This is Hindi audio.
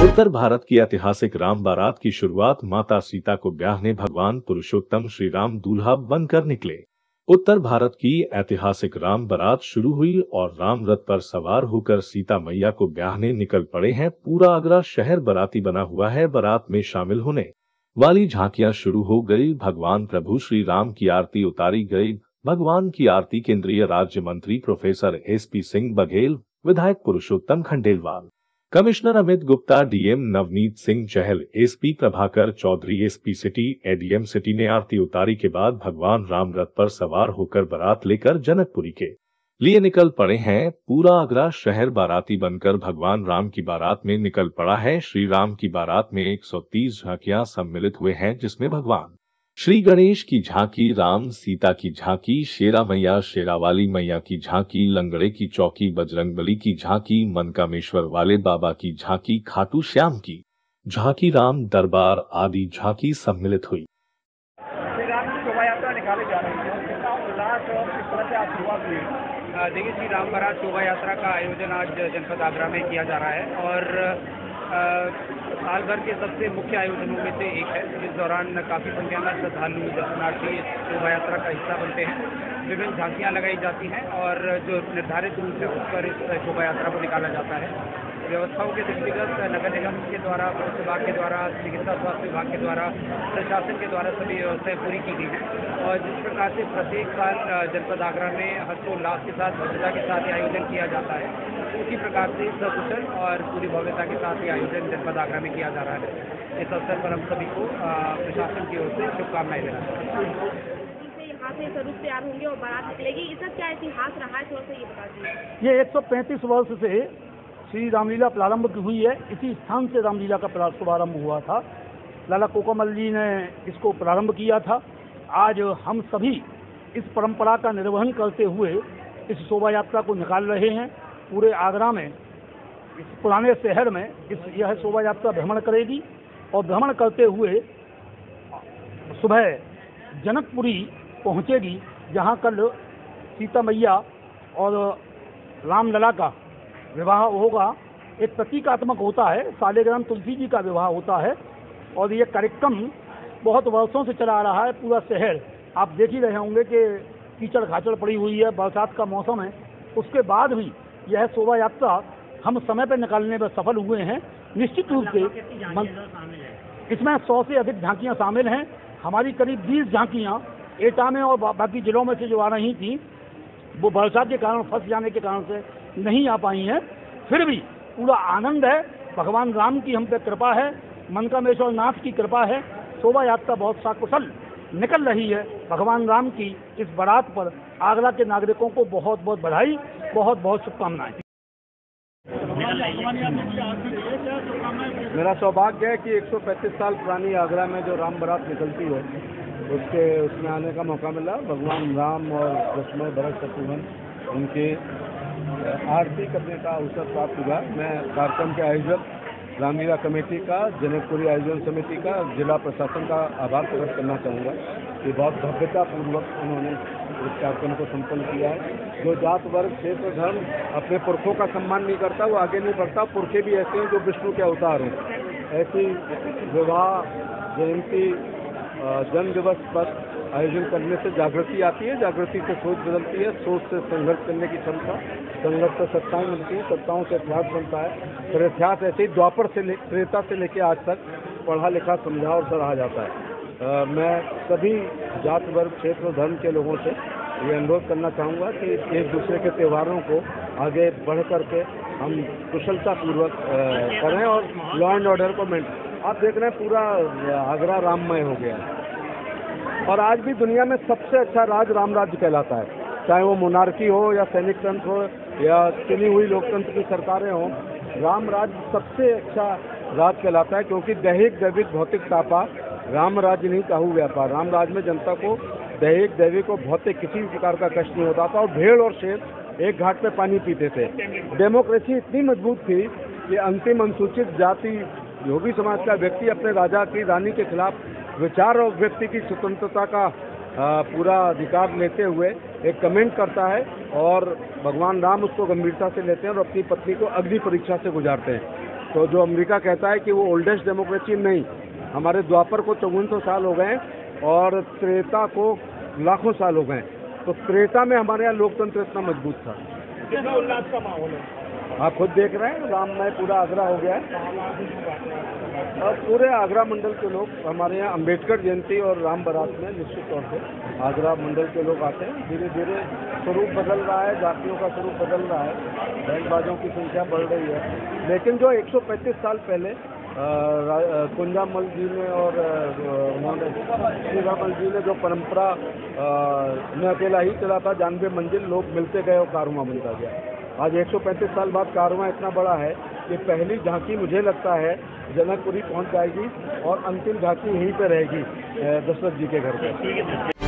उत्तर भारत की ऐतिहासिक राम बारात की शुरुआत माता सीता को ब्याहने भगवान पुरुषोत्तम श्री राम दूल्हा बनकर निकले। उत्तर भारत की ऐतिहासिक राम बारात शुरू हुई और राम रथ पर सवार होकर सीता मैया को ब्याहने निकल पड़े हैं। पूरा आगरा शहर बाराती बना हुआ है। बारात में शामिल होने वाली झांकियां शुरू हो गई। भगवान प्रभु श्री राम की आरती उतारी गई। भगवान की आरती केंद्रीय राज्य मंत्री प्रोफेसर SP सिंह बघेल, विधायक Purushottam Khandelwal, commissioner Amit Gupta, DM Navneet Singh Chahal, SP Prabhakar Chaudhary, SP city, ADM city ने आरती उतारी के बाद भगवान राम रथ पर सवार होकर बारात लेकर जनकपुरी के लिए निकल पड़े हैं। पूरा आगरा शहर बाराती बनकर भगवान राम की बारात में निकल पड़ा है। श्री राम की बारात में 130 झांकियां सम्मिलित हुए हैं, जिसमें भगवान श्री गणेश की झांकी, राम सीता की झांकी, शेरा मैया शेरावाली मैया की झांकी, लंगड़े की चौकी, बजरंगबली की झांकी, मनकामेश्वर वाले बाबा की झांकी, खाटू श्याम की झांकी, राम दरबार आदि झांकी सम्मिलित हुई। श्री राम की शोभा यात्रा निकाली जा रही है। कितना उल्लास और किस तरह से आज शुरुआत हुई? देखिए, श्री राम बारात शोभा यात्रा का आयोजन आज जनपद आगरा में किया जा रहा है और साल भर के सबसे मुख्य आयोजनों में से एक है। इस दौरान काफ़ी संख्या में श्रद्धालु दर्शनार्थी इस शोभा यात्रा का हिस्सा बनते हैं। विभिन्न झांकियाँ लगाई जाती हैं और जो निर्धारित रूट है उस पर इस शोभा यात्रा को निकाला जाता है। व्यवस्थाओं के दृष्टिगत नगर निगम के द्वारा, पुलिस विभाग के द्वारा, चिकित्सा स्वास्थ्य विभाग के द्वारा, प्रशासन के द्वारा सभी व्यवस्थाएं पूरी की गई हैं और जिस प्रकार से प्रत्येक साल जनपद आगरा में हर्षोल्लास के साथ, भव्यता के साथ ये आयोजन किया जाता है, उसी प्रकार से सकुशल और पूरी भव्यता के साथ ये आयोजन जनपद आगरा में किया जा रहा है। इस अवसर पर हम सभी को प्रशासन की ओर से शुभकामनाएं देना चाहते हैं। यहाँ से स्वरूप तैयार होंगे और बारात निकलेगी, इसका क्या इतिहास रहा है, थोड़ा सा ये बता दीजिए। ये 135 वर्ष से श्री रामलीला प्रारंभ की हुई है। इसी स्थान से रामलीला का शुभारंभ हुआ था। लाला कोकामल जी ने इसको प्रारंभ किया था। आज हम सभी इस परंपरा का निर्वहन करते हुए इस शोभा यात्रा को निकाल रहे हैं। पूरे आगरा में, इस पुराने शहर में यह शोभा यात्रा भ्रमण करेगी और भ्रमण करते हुए सुबह जनकपुरी पहुंचेगी, जहां कल सीता मैया और रामलला का विवाह होगा। एक प्रतीकात्मक होता है, सालेग्राम तुलसी जी का विवाह होता है और ये कार्यक्रम बहुत वर्षों से चला आ रहा है। पूरा शहर आप देख ही रहे होंगे कि कीचड़ खाचड़ पड़ी हुई है, बरसात का मौसम है, उसके बाद भी यह शोभा यात्रा हम समय पर निकालने में सफल हुए हैं। निश्चित रूप से इसमें 100 से अधिक झांकियाँ शामिल हैं। हमारी करीब 20 झांकियाँ एटा में और बाकी जिलों में से जो आ रही थी, वो बरसात के कारण, फंस जाने के कारण से नहीं आ पाई हैं। फिर भी पूरा आनंद है। भगवान राम की हम पे कृपा है, मनकामेश्वर नाथ की कृपा है। शोभा यात्रा बहुत सकुशल निकल रही है। भगवान राम की इस बारात पर आगरा के नागरिकों को बहुत बहुत बधाई, बहुत बहुत शुभकामनाएं। मेरा सौभाग्य है कि 135 साल पुरानी आगरा में जो राम बारात निकलती है उसमें आने का मौका मिला। भगवान राम और लक्ष्मण, भरत, शत्रुघ्न, उनके आरती करने का अवसर प्राप्त हुआ। मैं कार्यक्रम के आयोजक रामलीला कमेटी का, जनकपुरी आयोजन समिति का, जिला प्रशासन का आभार प्रकट करना चाहूँगा कि बहुत भव्यतापूर्वक उन्होंने इस कार्यक्रम को संपन्न किया है। जो जात वर्ग, क्षेत्र, धर्म अपने पुरखों का सम्मान नहीं करता वो आगे नहीं बढ़ता। पुरखे भी ऐसे हैं जो विष्णु के अवतार हैं। ऐसी विवाह, जयंती, जन्म दिवस पर आयोजन करने से जागृति आती है, जागृति से सोच बदलती है, सोच से संघर्ष करने की क्षमता, संघर्ष से सत्ताएं बनती हैं, सत्ताओं से इतिहास बनता है। फिर इतिहास ऐसे ही द्वापर से त्रेता से लेकर आज तक पढ़ा लिखा, समझा और सराहा जाता है। मैं सभी जात वर्ग, क्षेत्र, धर्म के लोगों से ये अनुरोध करना चाहूँगा कि एक दूसरे के त्योहारों को आगे बढ़ करके हम कुशलतापूर्वक करें और लॉ एंड ऑर्डर को आप देख रहे हैं पूरा आगरा राममय हो गया है और आज भी दुनिया में सबसे अच्छा राज राम राज्य कहलाता है। चाहे वो मोनार्की हो या सैनिक तंत्र हो या चुनी हुई लोकतंत्र की सरकारें हों, राम राज्य सबसे अच्छा राज कहलाता है, क्योंकि दैहिक दैविक भौतिक तापा, राम राज्य नहीं काहू व्यापार। राम राज्य में जनता को दैहिक दैविक और भौतिक किसी भी प्रकार का कष्ट नहीं होता था और भेड़ और शेर एक घाट पे पानी पीते थे। डेमोक्रेसी इतनी मजबूत थी कि अंतिम अनुसूचित जाति योगी समाज का व्यक्ति अपने राजा की, रानी के खिलाफ विचार और व्यक्ति की स्वतंत्रता का पूरा अधिकार लेते हुए एक कमेंट करता है और भगवान राम उसको गंभीरता से लेते हैं और अपनी पत्नी को अग्नि परीक्षा से गुजारते हैं। तो जो अमेरिका कहता है कि वो ओल्डेस्ट डेमोक्रेसी, नहीं, हमारे द्वापर को 5400 साल हो गए और त्रेता को लाखों साल हो गए। तो त्रेता में हमारे यहाँ लोकतंत्र इतना मजबूत था। कितना उल्लास का माहौल है? आप खुद देख रहे हैं, राममय पूरा आगरा हो गया है और पूरे आगरा मंडल के लोग हमारे यहाँ अम्बेडकर जयंती और राम बारात में निश्चित तौर से आगरा मंडल के लोग आते हैं। धीरे धीरे स्वरूप बदल रहा है, जातियों का स्वरूप बदल रहा है, बैंड बाजों की संख्या बढ़ रही है, लेकिन जो 135 साल पहले कुंजामल जी ने और उन्होंने श्रीरामल जी ने जो परंपरा में अकेला ही चला था, 92 मंजिल, लोग मिलते गए और कारवां बनता गया। आज 135 साल बाद कारवां इतना बड़ा है कि पहली झांकी मुझे लगता है जनकपुरी पहुंच जाएगी और अंतिम झांकी यहीं पे रहेगी दशरथ जी के घर पे।